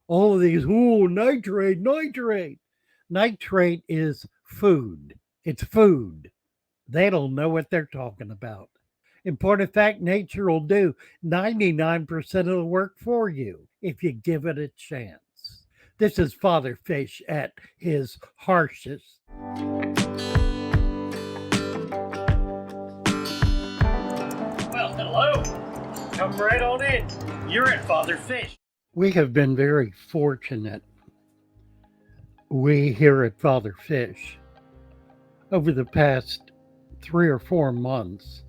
All of these, ooh, nitrate, nitrate. Nitrate is food. It's food. They don't know what they're talking about. In point of fact, nature will do 99% of the work for you if you give it a chance. This is Father Fish at his harshest. Well, hello. Come right on in. You're at Father Fish. We have been very fortunate, we here at Father Fish, over the past 3 or 4 months,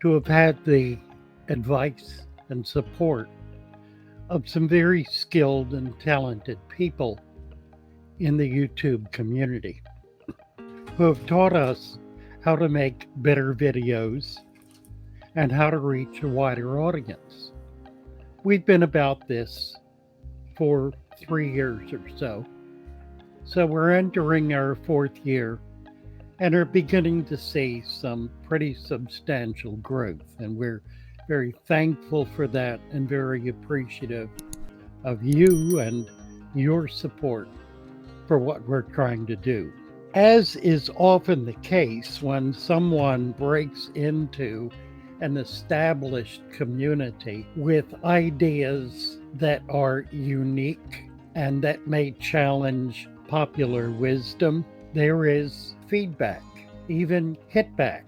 to have had the advice and support of some very skilled and talented people in the YouTube community who have taught us how to make better videos and how to reach a wider audience. We've been about this for 3 years or so. So we're entering our 4th year and are beginning to see some pretty substantial growth. And we're very thankful for that and very appreciative of you and your support for what we're trying to do. As is often the case when someone breaks into an established community with ideas that are unique and that may challenge popular wisdom, there is feedback, even hitback.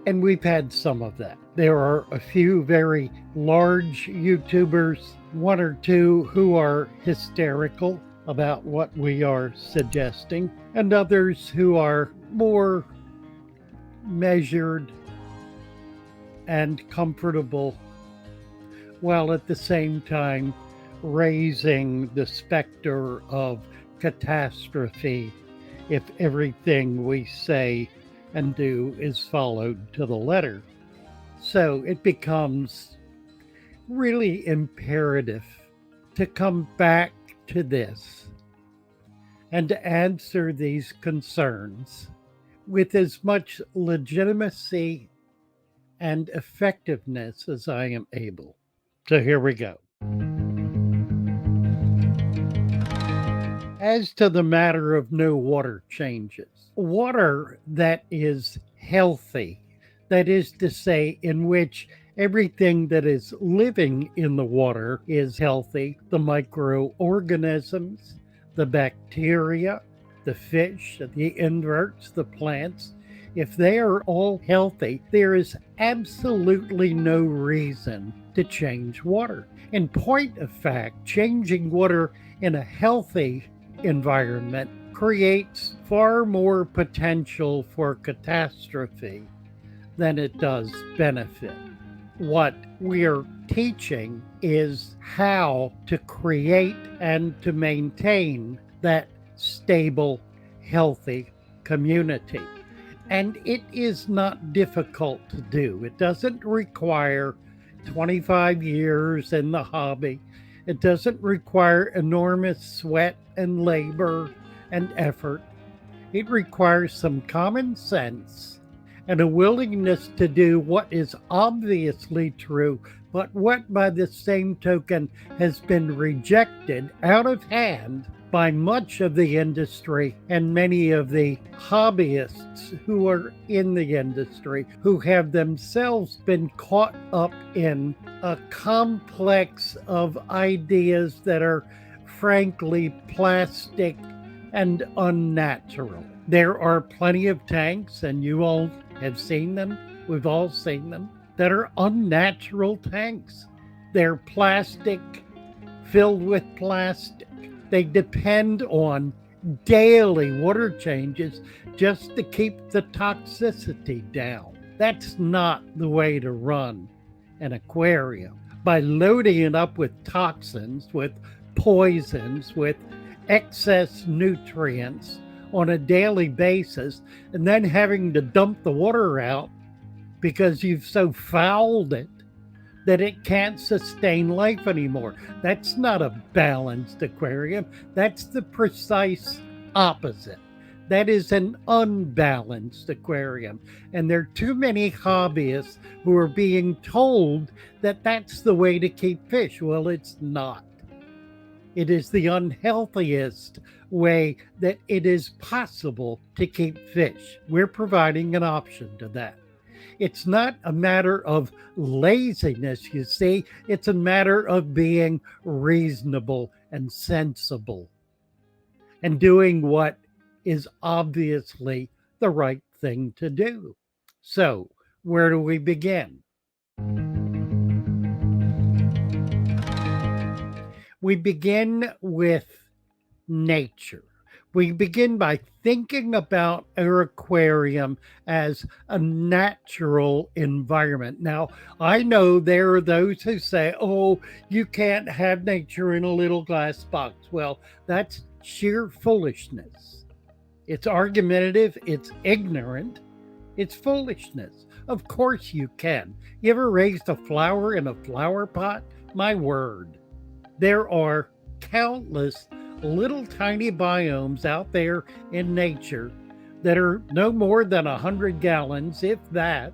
And we've had some of that. There are a few very large YouTubers, 1 or 2 who are hysterical about what we are suggesting, and others who are more measured and comfortable, while at the same time raising the specter of catastrophe if everything we say and do is followed to the letter. So it becomes really imperative to come back to this and to answer these concerns with as much legitimacy and effectiveness as I am able. So here we go. As to the matter of no water changes, water that is healthy, that is to say, in which everything that is living in the water is healthy, the microorganisms, the bacteria, the fish, the inverts, the plants, if they are all healthy, there is absolutely no reason to change water. In point of fact, changing water in a healthy environment creates far more potential for catastrophe than it does benefit. What we're teaching is how to create and to maintain that stable, healthy community. And it is not difficult to do. It doesn't require 25 years in the hobby. It doesn't require enormous sweat and labor and effort. It requires some common sense and a willingness to do what is obviously true, but what by the same token has been rejected out of hand by much of the industry and many of the hobbyists who are in the industry, who have themselves been caught up in a complex of ideas that are frankly plastic and unnatural. There are plenty of tanks, and you all have seen them, we've all seen them, that are unnatural tanks. They're plastic, filled with plastic. They depend on daily water changes just to keep the toxicity down. That's not the way to run an aquarium. By loading it up with toxins, with poisons, with excess nutrients on a daily basis, and then having to dump the water out because you've so fouled it that it can't sustain life anymore. That's not a balanced aquarium. That's the precise opposite. That is an unbalanced aquarium. And there are too many hobbyists who are being told that that's the way to keep fish. Well, it's not. It is the unhealthiest way that it is possible to keep fish. We're providing an option to that. It's not a matter of laziness, you see, it's a matter of being reasonable and sensible and doing what is obviously the right thing to do. So, where do we begin? We begin with nature. We begin by thinking about our aquarium as a natural environment. Now, I know there are those who say, oh, you can't have nature in a little glass box. Well, that's sheer foolishness. It's argumentative, it's ignorant, it's foolishness. Of course you can. You ever raised a flower in a flower pot? My word. There are countless little tiny biomes out there in nature that are no more than 100 gallons, if that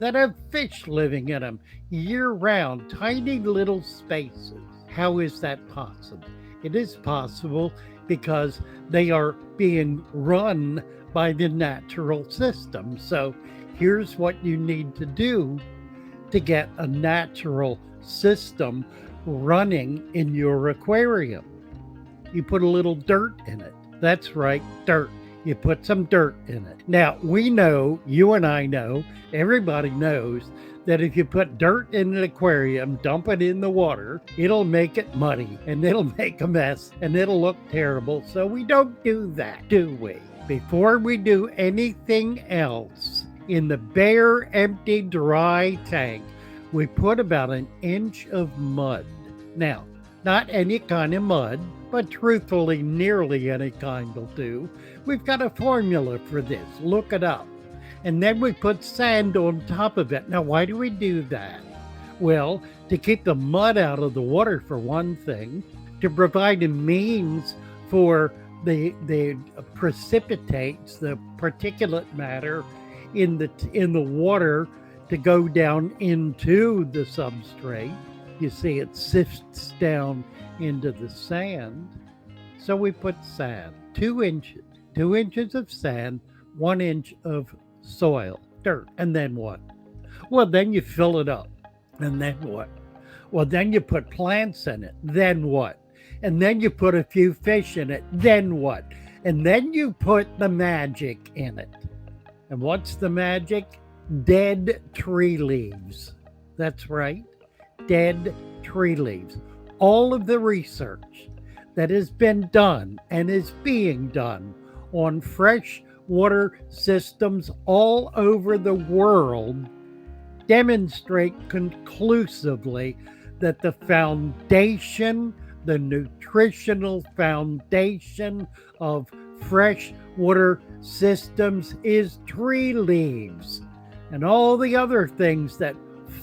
have fish living in them year round, tiny little spaces. How is that possible? It is possible because they are being run by the natural system. So here's what you need to do to get a natural system running in your aquarium. You put a little dirt in it. That's right, dirt. You put some dirt in it. Now, we know, you and I know, everybody knows that if you put dirt in an aquarium, dump it in the water, it'll make it muddy and it'll make a mess and it'll look terrible. So we don't do that, do we? Before we do anything else, in the bare, empty, dry tank, we put about an inch of mud. Now, not any kind of mud, but truthfully, nearly any kind will do. We've got a formula for this. Look it up. And then we put sand on top of it. Now, why do we do that? Well, to keep the mud out of the water, for one thing, to provide a means for the precipitates, the particulate matter in the water to go down into the substrate. You see, it sifts down into the sand. So we put sand, 2 inches of sand, 1 inch of soil, dirt. And then what? Well, then you fill it up. And then what? Well, then you put plants in it. Then what? And then you put a few fish in it. Then what? And then you put the magic in it. And what's the magic? Dead tree leaves. That's right. Dead tree leaves. All of the research that has been done and is being done on fresh water systems all over the world demonstrate conclusively that the foundation, the nutritional foundation of fresh water systems is tree leaves and all the other things that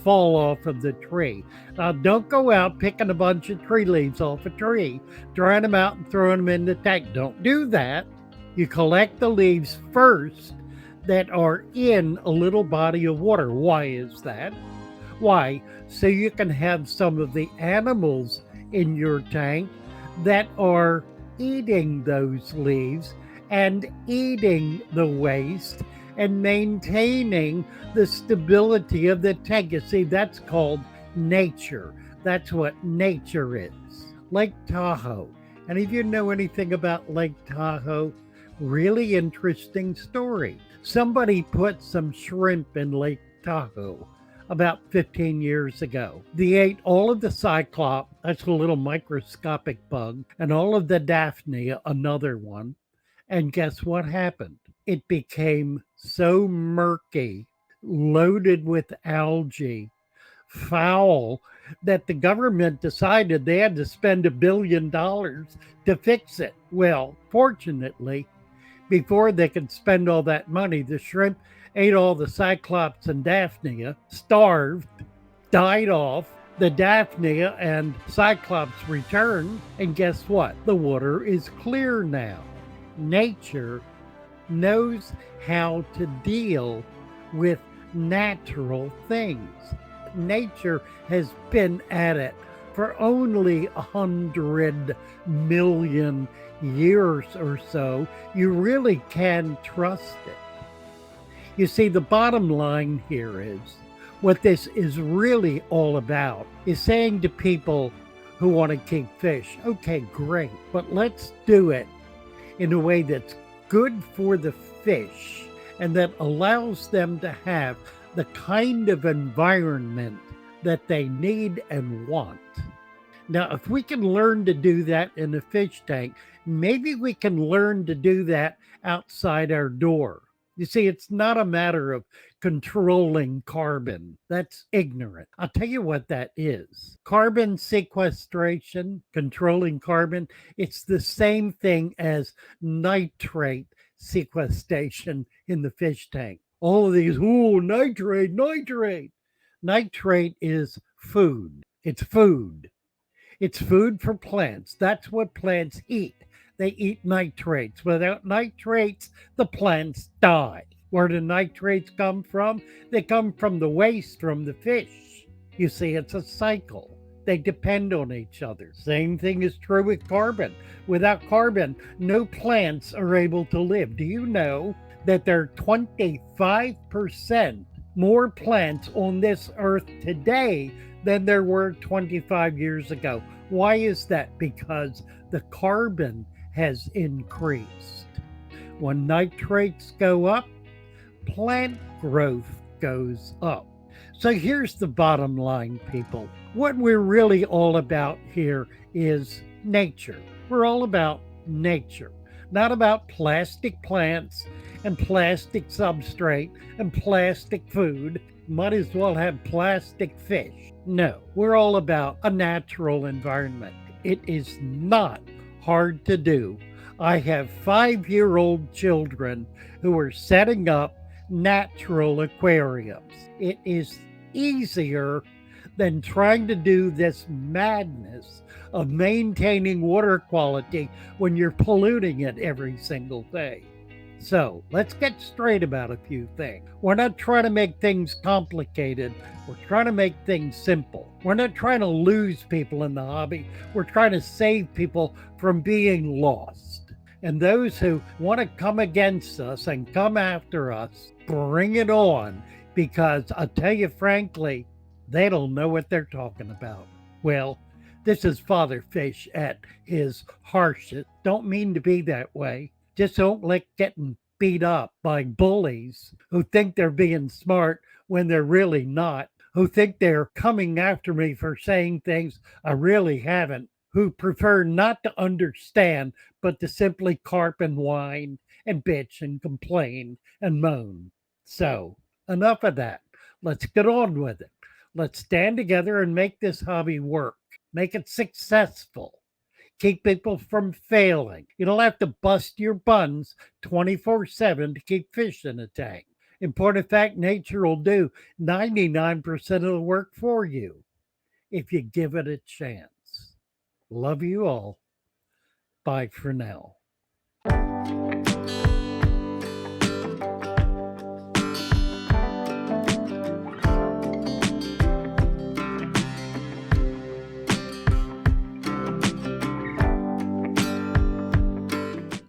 fall off of the tree. Now, don't go out picking a bunch of tree leaves off a tree, drying them out and throwing them in the tank. Don't do that. You collect the leaves first that are in a little body of water. Why is that? Why? So you can have some of the animals in your tank that are eating those leaves and eating the waste and maintaining the stability of the tank. You see, that's called nature. That's what nature is. Lake Tahoe. And if you know anything about Lake Tahoe, really interesting story. Somebody put some shrimp in Lake Tahoe about 15 years ago. They ate all of the cyclops, that's a little microscopic bug, and all of the daphnia, another one. And guess what happened? It became so murky, loaded with algae, foul, that the government decided they had to spend $1 billion to fix it. Well, fortunately, before they could spend all that money, the shrimp ate all the cyclops and daphnia, starved, died off. The daphnia and cyclops returned, and guess what? The water is clear now. Nature knows how to deal with natural things. Nature has been at it for only 100 million years or so, you really can trust it. You see, the bottom line here is what this is really all about is saying to people who want to keep fish, okay, great, but let's do it in a way that's good for the fish and that allows them to have the kind of environment that they need and want. Now, if we can learn to do that in a fish tank, maybe we can learn to do that outside our door. You see, it's not a matter of controlling carbon. That's ignorant. I'll tell you what that is. Carbon sequestration, controlling carbon, it's the same thing as nitrate sequestration in the fish tank. All of these, oh, nitrate, nitrate. Nitrate is food. It's food. It's food for plants. That's what plants eat. They eat nitrates. Without nitrates, the plants die. Where do nitrates come from? They come from the waste from the fish. You see, it's a cycle. They depend on each other. Same thing is true with carbon. Without carbon, no plants are able to live. Do you know that there are 25% more plants on this earth today than there were 25 years ago? Why is that? Because the carbon has increased. When nitrates go up, plant growth goes up. So here's the bottom line, people. What we're really all about here is nature. We're all about nature, not about plastic plants and plastic substrate and plastic food. Might as well have plastic fish. No, we're all about a natural environment. It is not hard to do. I have 5-year-old children who are setting up natural aquariums. It is easier than trying to do this madness of maintaining water quality when you're polluting it every single day. So let's get straight about a few things. We're not trying to make things complicated. We're trying to make things simple. We're not trying to lose people in the hobby. We're trying to save people from being lost. And those who want to come against us and come after us, bring it on, because I'll tell you frankly, they don't know what they're talking about. Well, this is Father Fish at his harshest. Don't mean to be that way. Just don't like getting beat up by bullies who think they're being smart when they're really not, who think they're coming after me for saying things I really haven't, who prefer not to understand but to simply carp and whine and bitch and complain and moan. So, enough of that. Let's get on with it. Let's stand together and make this hobby work, make it successful. Keep people from failing. You don't have to bust your buns 24/7 to keep fish in a tank. In point of fact, nature will do 99% of the work for you if you give it a chance. Love you all. Bye for now.